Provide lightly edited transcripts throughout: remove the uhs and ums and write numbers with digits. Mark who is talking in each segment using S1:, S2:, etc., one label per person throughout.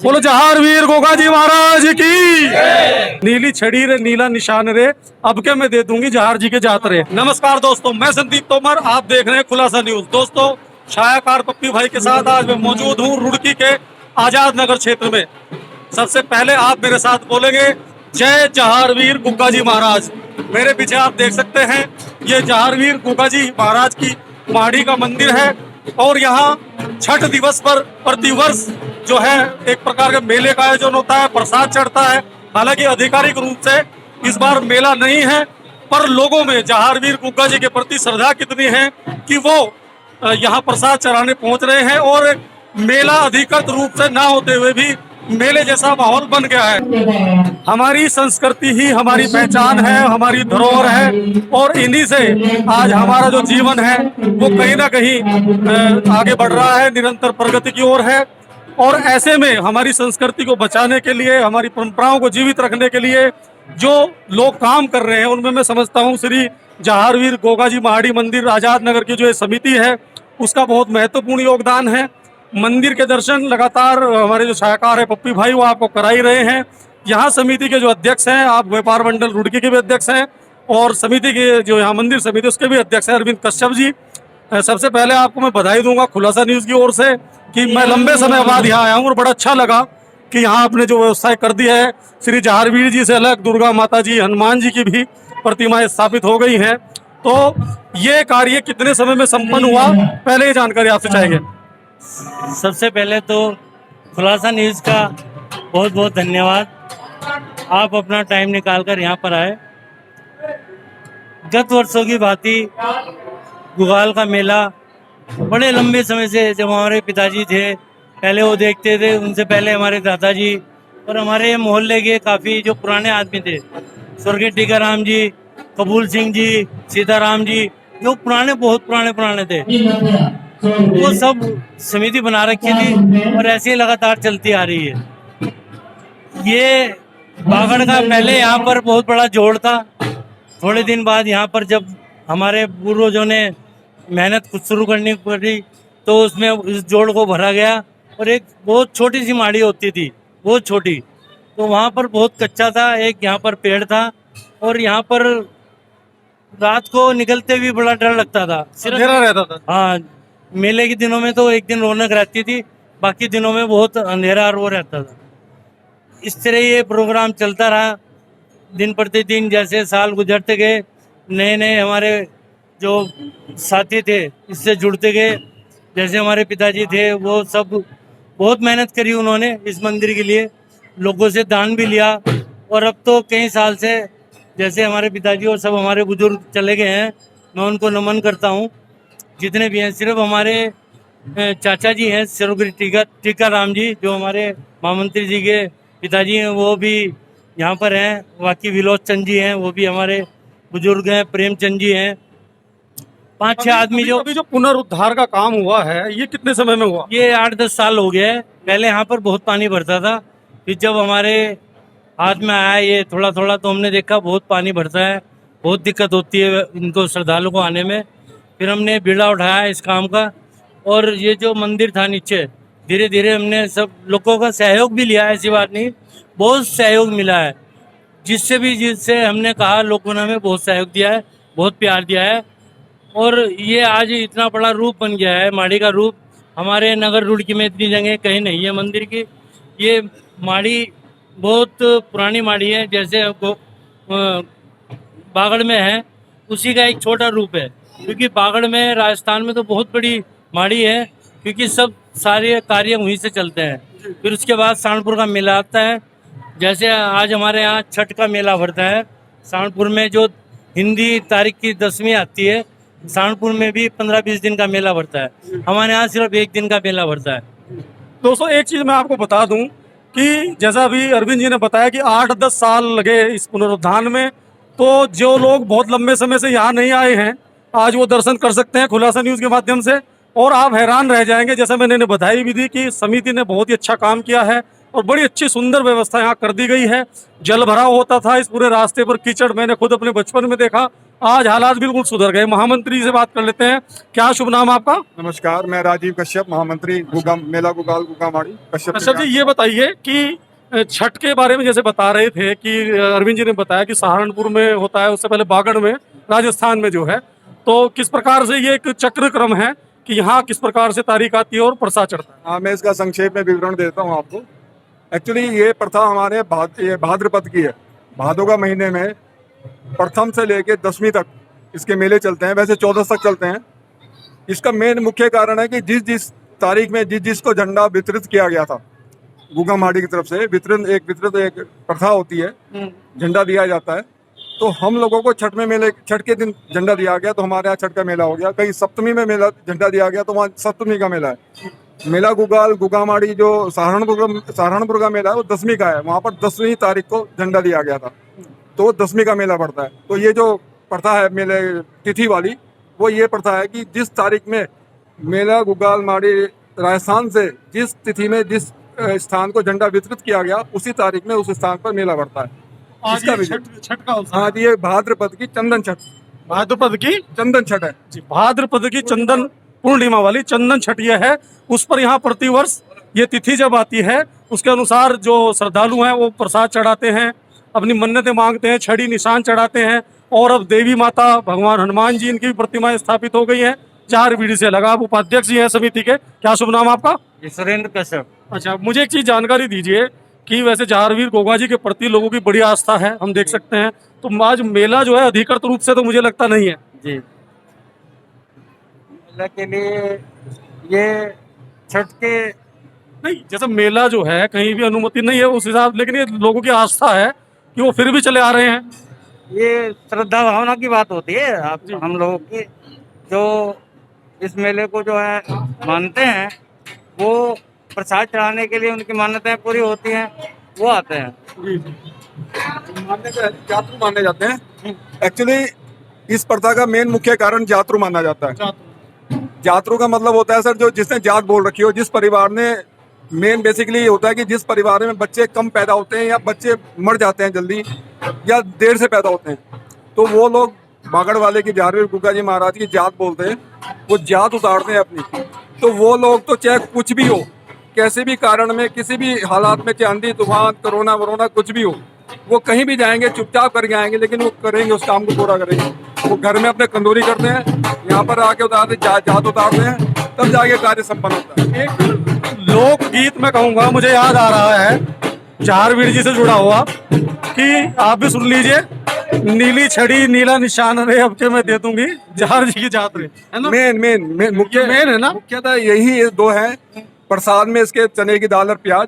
S1: बोलो जहारवीर गोगा जी महाराज की। नीली छड़ी रे नीला निशान रे, अब के मैं दे दूंगी जहार जी के जात रे। नमस्कार दोस्तों, मैं संदीप तोमर, आप देख रहे हैं खुलासा न्यूज। दोस्तों, छायाकार पप्पी भाई के साथ आज मैं मौजूद हूँ रुड़की के आजाद नगर क्षेत्र में। सबसे पहले आप मेरे साथ बोलेंगे जय जहारवीर गुग्गा जी महाराज। मेरे पीछे आप देख सकते हैं, ये जहारवीर गुग्गा जी महाराज की माड़ी का मंदिर है और यहाँ छठ दिवस पर प्रतिवर्ष जो है एक प्रकार के मेले का आयोजन होता है, प्रसाद चढ़ता है। हालांकि आधिकारिक रूप से इस बार मेला नहीं है, पर लोगों में जहारवीर गुग्गा जी के प्रति श्रद्धा कितनी है कि वो यहाँ प्रसाद चढ़ाने पहुंच रहे हैं और मेला अधिकृत रूप से ना होते हुए भी मेले जैसा माहौल बन गया है। हमारी संस्कृति ही हमारी पहचान है, हमारी धरोहर है और इन्हीं से आज हमारा जो जीवन है वो कहीं ना कहीं आगे बढ़ रहा है, निरंतर प्रगति की ओर है। और ऐसे में हमारी संस्कृति को बचाने के लिए, हमारी परंपराओं को जीवित रखने के लिए जो लोग काम कर रहे हैं, उनमें मैं समझता हूँ श्री जहारवीर गोगा जी महाड़ी मंदिर आजाद नगर की जो ये समिति है उसका बहुत महत्वपूर्ण योगदान है। मंदिर के दर्शन लगातार हमारे जो छायाकार है पप्पी भाई वो आपको करा ही रहे हैं। यहाँ समिति के जो अध्यक्ष हैं, आप व्यापार मंडल रुड़की के भी अध्यक्ष हैं और समिति के जो यहाँ मंदिर समिति उसके भी अध्यक्ष हैं अरविंद कश्यप जी। सबसे पहले आपको मैं बधाई दूंगा खुलासा न्यूज की ओर से कि मैं लंबे समय बाद यहाँ आया हूँ और बड़ा अच्छा लगा कि यहाँ आपने जो व्यवस्था कर दी है। श्री जहारवीर जी से अलग दुर्गा माता जी, हनुमान जी की भी प्रतिमाएं स्थापित हो गई हैं। तो ये कार्य कितने समय में संपन्न हुआ, पहले ये जानकारी आपसे चाहेंगे।
S2: सबसे पहले तो खुलासा न्यूज़ का बहुत बहुत धन्यवाद, आप अपना टाइम निकालकर यहाँ पर आए। गत वर्षों की भांति गुगाल का मेला बड़े लंबे समय से, जब हमारे पिताजी थे पहले वो देखते थे, उनसे पहले हमारे दादाजी और हमारे मोहल्ले के काफ़ी जो पुराने आदमी थे, स्वर्गीय टीकाराम जी, कबूल सिंह जी, सीताराम जी, जो बहुत पुराने थे, वो सब समिति बना रखी थी और ऐसे ही लगातार चलती आ रही है। ये बागड़ का पहले यहाँ पर बहुत बड़ा जोड़ था। थोड़े दिन बाद यहाँ पर जब हमारे पूर्वजों ने मेहनत कुछ शुरू करनी पड़ी तो उसमें इस जोड़ को भरा गया और एक बहुत छोटी सी माड़ी होती थी, बहुत छोटी, तो वहाँ पर बहुत कच्चा था। एक यहाँ पर पेड़ था और यहाँ पर रात को निकलते भी बड़ा डर लगता था,
S1: अंधेरा रहता था।
S2: हाँ, मेले के दिनों में तो एक दिन रौनक रहती थी, बाकी दिनों में बहुत अंधेरा और वो रहता था। इस तरह ये प्रोग्राम चलता रहा दिन प्रतिदिन। जैसे साल गुजरते गए, नए नए हमारे जो साथी थे इससे जुड़ते गए। जैसे हमारे पिताजी थे वो सब बहुत मेहनत करी उन्होंने इस मंदिर के लिए, लोगों से दान भी लिया और अब तो कई साल से जैसे हमारे पिताजी और सब हमारे बुजुर्ग चले गए हैं, मैं उनको नमन करता हूँ जितने भी हैं। सिर्फ हमारे चाचा जी हैं स्वर्गीय टीकाराम जी, जो हमारे महामंत्री जी के पिताजी हैं, वो भी यहाँ पर हैं। बाकी विलोद चंद जी हैं, वो भी हमारे बुजुर्ग हैं। प्रेमचंद जी हैं। 5-6 आदमी जो
S1: अभी जो पुनरुद्धार का काम हुआ है ये कितने समय में हुआ?
S2: ये 8-10 साल हो गया है। पहले यहाँ पर बहुत पानी भरता था, फिर जब हमारे हाथ में आया ये थोड़ा थोड़ा तो हमने देखा बहुत पानी भरता है, बहुत दिक्कत होती है इनको श्रद्धालुओं को आने में। फिर हमने बीड़ा उठाया इस काम का और ये जो मंदिर था नीचे, धीरे धीरे हमने सब लोगों का सहयोग भी लिया, ऐसी बात नहीं, बहुत सहयोग मिला है। जिससे हमने कहा लोगों ने हमें बहुत सहयोग दिया है, बहुत प्यार दिया है और ये आज इतना बड़ा रूप बन गया है। माड़ी का रूप हमारे नगर रुड़की में इतनी जगह कहीं नहीं है मंदिर की। ये माड़ी बहुत पुरानी माड़ी है, जैसे बागड़ में है उसी का एक छोटा रूप है, क्योंकि बागड़ में राजस्थान में तो बहुत बड़ी माड़ी है, क्योंकि सब सारे कार्य वहीं से चलते हैं। फिर उसके बाद साणपुर का मेला आता है। जैसे आज हमारे यहाँ छठ का मेला भरता है साणपुर में, जो हिंदी तारीख की 10वीं आती है, साणपुर में भी 15-20 दिन का मेला भरता है। हमारे यहाँ सिर्फ 1 दिन का मेला भरता है।
S1: दोस्तों, एक चीज मैं आपको बता दूं कि जैसा अभी अरविंद जी ने बताया कि 8-10 साल लगे इस पुनरुद्धार में, तो जो लोग बहुत लंबे समय से यहाँ नहीं आए हैं आज वो दर्शन कर सकते हैं खुलासा न्यूज के माध्यम से और आप हैरान रह जाएंगे। जैसे मैंने बधाई भी दी कि समिति ने बहुत ही अच्छा काम किया है और बड़ी अच्छी सुंदर व्यवस्था यहाँ कर दी गई है। जल भराव होता था इस पूरे रास्ते पर, कीचड़ मैंने खुद अपने बचपन में देखा, आज हालात बिल्कुल सुधर गए। महामंत्री से बात कर लेते हैं। क्या शुभ नाम आपका?
S3: नमस्कार, मैं राजीव कश्यप, महामंत्री मेला गुगाल गुगामाड़ी कश्यप।
S1: अच्छा जी, ये बताइए कि छठ के बारे में जैसे बता रहे थे कि अरविंद जी ने बताया कि सहारनपुर में होता है, उससे पहले बागड़ में, राजस्थान में जो है, तो किस प्रकार से ये एक चक्र क्रम है कि यहाँ किस प्रकार से तारीख आती है और प्रसाद चढ़ता है?
S3: हाँ, मैं इसका संक्षेप में विवरण देता हूँ आपको। एक्चुअली ये प्रथा हमारे ये भाद्रपद की है। भादों महीने में प्रथम से लेके 10वीं तक इसके मेले चलते हैं, वैसे 14 तक चलते हैं। इसका मेन मुख्य कारण है कि जिस जिस तारीख में जिसको झंडा वितरित किया गया था गुगामाड़ी की तरफ से, वितरण एक प्रथा होती है, झंडा दिया जाता है। तो हम लोगों को छठ के दिन झंडा दिया गया, तो हमारे यहाँ छठ का मेला हो गया। कहीं सप्तमी में मेला झंडा दिया गया, तो वहाँ सप्तमी का मेला है। मेला गुगाल गुगामाड़ी जो सहारनपुर का मेला है, वो 10वीं का है। वहाँ पर 10वीं तारीख को झंडा दिया गया था, तो 10वीं का मेला पड़ता है। तो ये जो प्रथा है मेले तिथि वाली, वो ये प्रथा है कि जिस तारीख में मेला गुगाल माड़ी राजस्थान से जिस तिथि में जिस स्थान को झंडा वितरित किया गया, उसी तारीख में उस स्थान पर मेला पड़ता है।
S1: आज ये छठ का अवसर है।
S3: हाँ, ये भाद्रपद की चंदन छठ,
S1: भाद्रपद की
S3: चंदन छठ है
S1: जी, भाद्रपद की चंदन पूर्णिमा वाली चंदन छठ ये है। उस पर यहाँ प्रतिवर्ष ये तिथि जब आती है, उसके अनुसार जो श्रद्धालु हैं वो प्रसाद चढ़ाते हैं, अपनी मन्नतें मांगते हैं, छड़ी निशान चढ़ाते हैं। और अब देवी माता भगवान हनुमान जी इनकी भी प्रतिमाएं स्थापित हो गई हैं। 4 बीड़ी से लगा। आप उपाध्यक्ष जी हैं समिति के। क्या शुभ नाम आपका?
S2: सुरेंद्र कश्यप।
S1: अच्छा, मुझे एक चीज जानकारी दीजिए कि वैसे जहारवीर गोगा जी के प्रति लोगों की बड़ी आस्था है, हम देख सकते हैं। तो आज मेला जो है अधिकृत रूप से तो मुझे लगता नहीं है
S2: जी। मेला के लिए ये छठ के
S1: नहीं, जैसे मेला जो है कहीं भी अनुमति नहीं है उस हिसाब, लेकिन ये लोगों की आस्था है कि वो फिर भी चले आ रहे हैं।
S2: ये श्रद्धा भावना की बात होती है। आप हम लोगों की जो इस मेले को जो है मानते हैं, वो प्रसाद चढ़ाने के लिए उनकी मान्यताएं पूरी होती हैं, वो आते हैं।
S3: जातरू माने जाते हैं। एक्चुअली इस प्रथा का मेन मुख्य कारण जातरू माना जाता है। जातरू का मतलब होता है सर, जो जिसने जात बोल रखी हो, जिस परिवार ने, मेन बेसिकली ये होता है कि जिस परिवार में बच्चे कम पैदा होते हैं या बच्चे मर जाते हैं जल्दी या देर से पैदा होते हैं, तो वो लोग बागड़ वाले की जहारवीर गुगा जी महाराज की जात बोलते हैं, वो जात उतारते हैं अपनी। तो वो लोग तो चाहे कुछ भी हो, कैसे भी कारण में, किसी भी हालात में, चाहे आंधी तूफान कोरोना वरोना कुछ भी हो, वो कहीं भी जाएंगे चुपचाप करके आएंगे, लेकिन वो करेंगे, उस काम को पूरा करेंगे। वो घर में अपने कंदूरी करते हैं, यहाँ पर आके उतारते जात उतारते हैं, तब जाके कार्य संपन्न होता है।
S1: एक लोकगीत में कहूंगा, मुझे याद आ रहा है जहारवीर जी से जुड़ा हुआ, कि आप भी सुन लीजिए। नीली छड़ी नीला निशान रे, अब के मैं दे दूंगी जहार जी की जात रे, है ना?
S3: मेन मुख्य
S1: मेन है ना?
S3: मुख्यतः यही ये 2 है। प्रसाद में इसके चने की दाल और प्याज,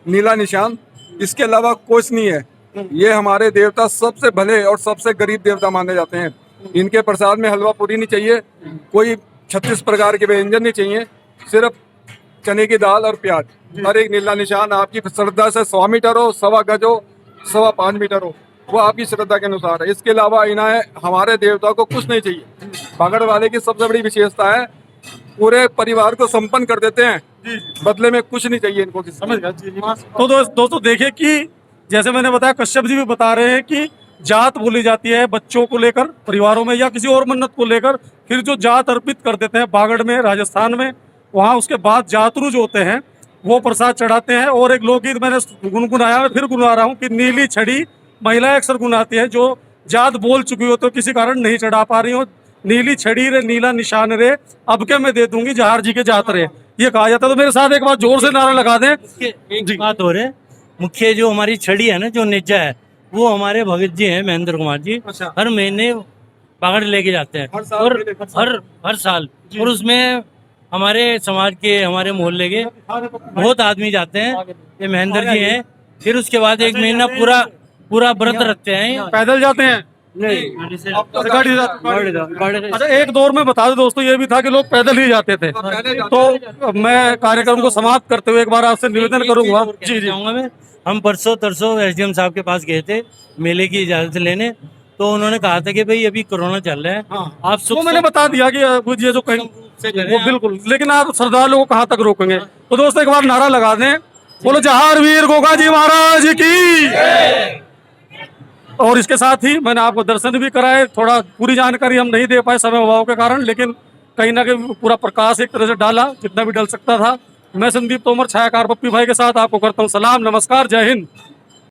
S3: नीला निशान, इसके अलावा कुछ नहीं है। ये हमारे देवता सबसे भले और सबसे गरीब देवता माने जाते हैं। इनके प्रसाद में हलवा पूरी नहीं चाहिए, कोई 36 प्रकार के व्यंजन नहीं चाहिए, सिर्फ चने की दाल और प्याज, हर एक नीला निशान आपकी श्रद्धा से 100 मीटर हो, 1.25 गज हो, 5.25 मीटर हो, वो आपकी श्रद्धा के अनुसार है। इसके अलावा इन्हें, हमारे देवता को कुछ नहीं चाहिए। बागड़ वाले की सबसे बड़ी विशेषता है, पूरे परिवार को संपन्न कर देते हैं, बदले में कुछ नहीं चाहिए इनको।
S1: समझ गया जी। तो दोस्तों देखिए कि जैसे मैंने बताया, कश्यप जी भी बता रहे हैं कि जात बोली जाती है बच्चों को लेकर परिवारों में, या किसी और मन्नत को लेकर, फिर जो जात अर्पित कर देते हैं बागड़ में, राजस्थान में, वहाँ उसके बाद जातरू जो होते हैं वो प्रसाद चढ़ाते हैं। और एक लोकगीत मैंने गुनगुनाया, मैं फिर गुनगुना रहा हूँ कि नीली छड़ी महिलाएं अक्सर गुनाती है, जो जात बोल चुकी हो तो किसी कारण नहीं चढ़ा पा रही हो। नीली छड़ी रे नीला निशान रे, अब के मैं दे दूंगी जहार जी के जात रे, ये कहा जाता है। तो मेरे साथ एक बार जोर से नारा लगा दें।
S2: एक बात हो रही, मुख्य जो हमारी छड़ी है ना, जो नेजा है, वो हमारे भगत जी हैं, महेंद्र कुमार जी।
S1: अच्छा।
S2: हर महीने बागड़ लेके जाते हैं,
S3: हर साल
S2: और
S3: लेके
S2: हर साल। और उसमें हमारे समाज के, हमारे मोहल्ले के बहुत आदमी जाते हैं। ये महेंद्र जी हैं। फिर उसके बाद एक महीना पूरा व्रत रखते हैं।
S1: पैदल जाते हैं?
S2: नहीं,
S1: गाड़ी से अच्छा, एक दौर में बता दो दोस्तों, ये भी था कि लोग पैदल ही जाते थे। तो मैं कार्यक्रम को समाप्त करते हुए एक बार आपसे निवेदन करूंगा। जी
S2: जाऊंगा मैं। हम परसों तरसों SDM साहब के पास गए थे मेले की इजाजत लेने, तो उन्होंने कहा था कि भाई अभी कोरोना चल रहा है, आप
S1: वो मैंने बता दिया कि ये जो कहीं वो बिल्कुल, लेकिन आप श्रद्धालुओं को कहाँ तक रोकेंगे? तो दोस्तों एक बार नारा लगा दें, बोलो जहारवीर गोगा जी महाराज की। और इसके साथ ही मैंने आपको दर्शन भी कराए। थोड़ा पूरी जानकारी हम नहीं दे पाए समय अभाव के कारण, लेकिन कहीं ना कहीं पूरा प्रकाश एक तरह से डाला जितना भी डल सकता था। मैं संदीप तोमर छायाकार पप्पी भाई के साथ आपको करता हूँ सलाम, नमस्कार, जय हिंद।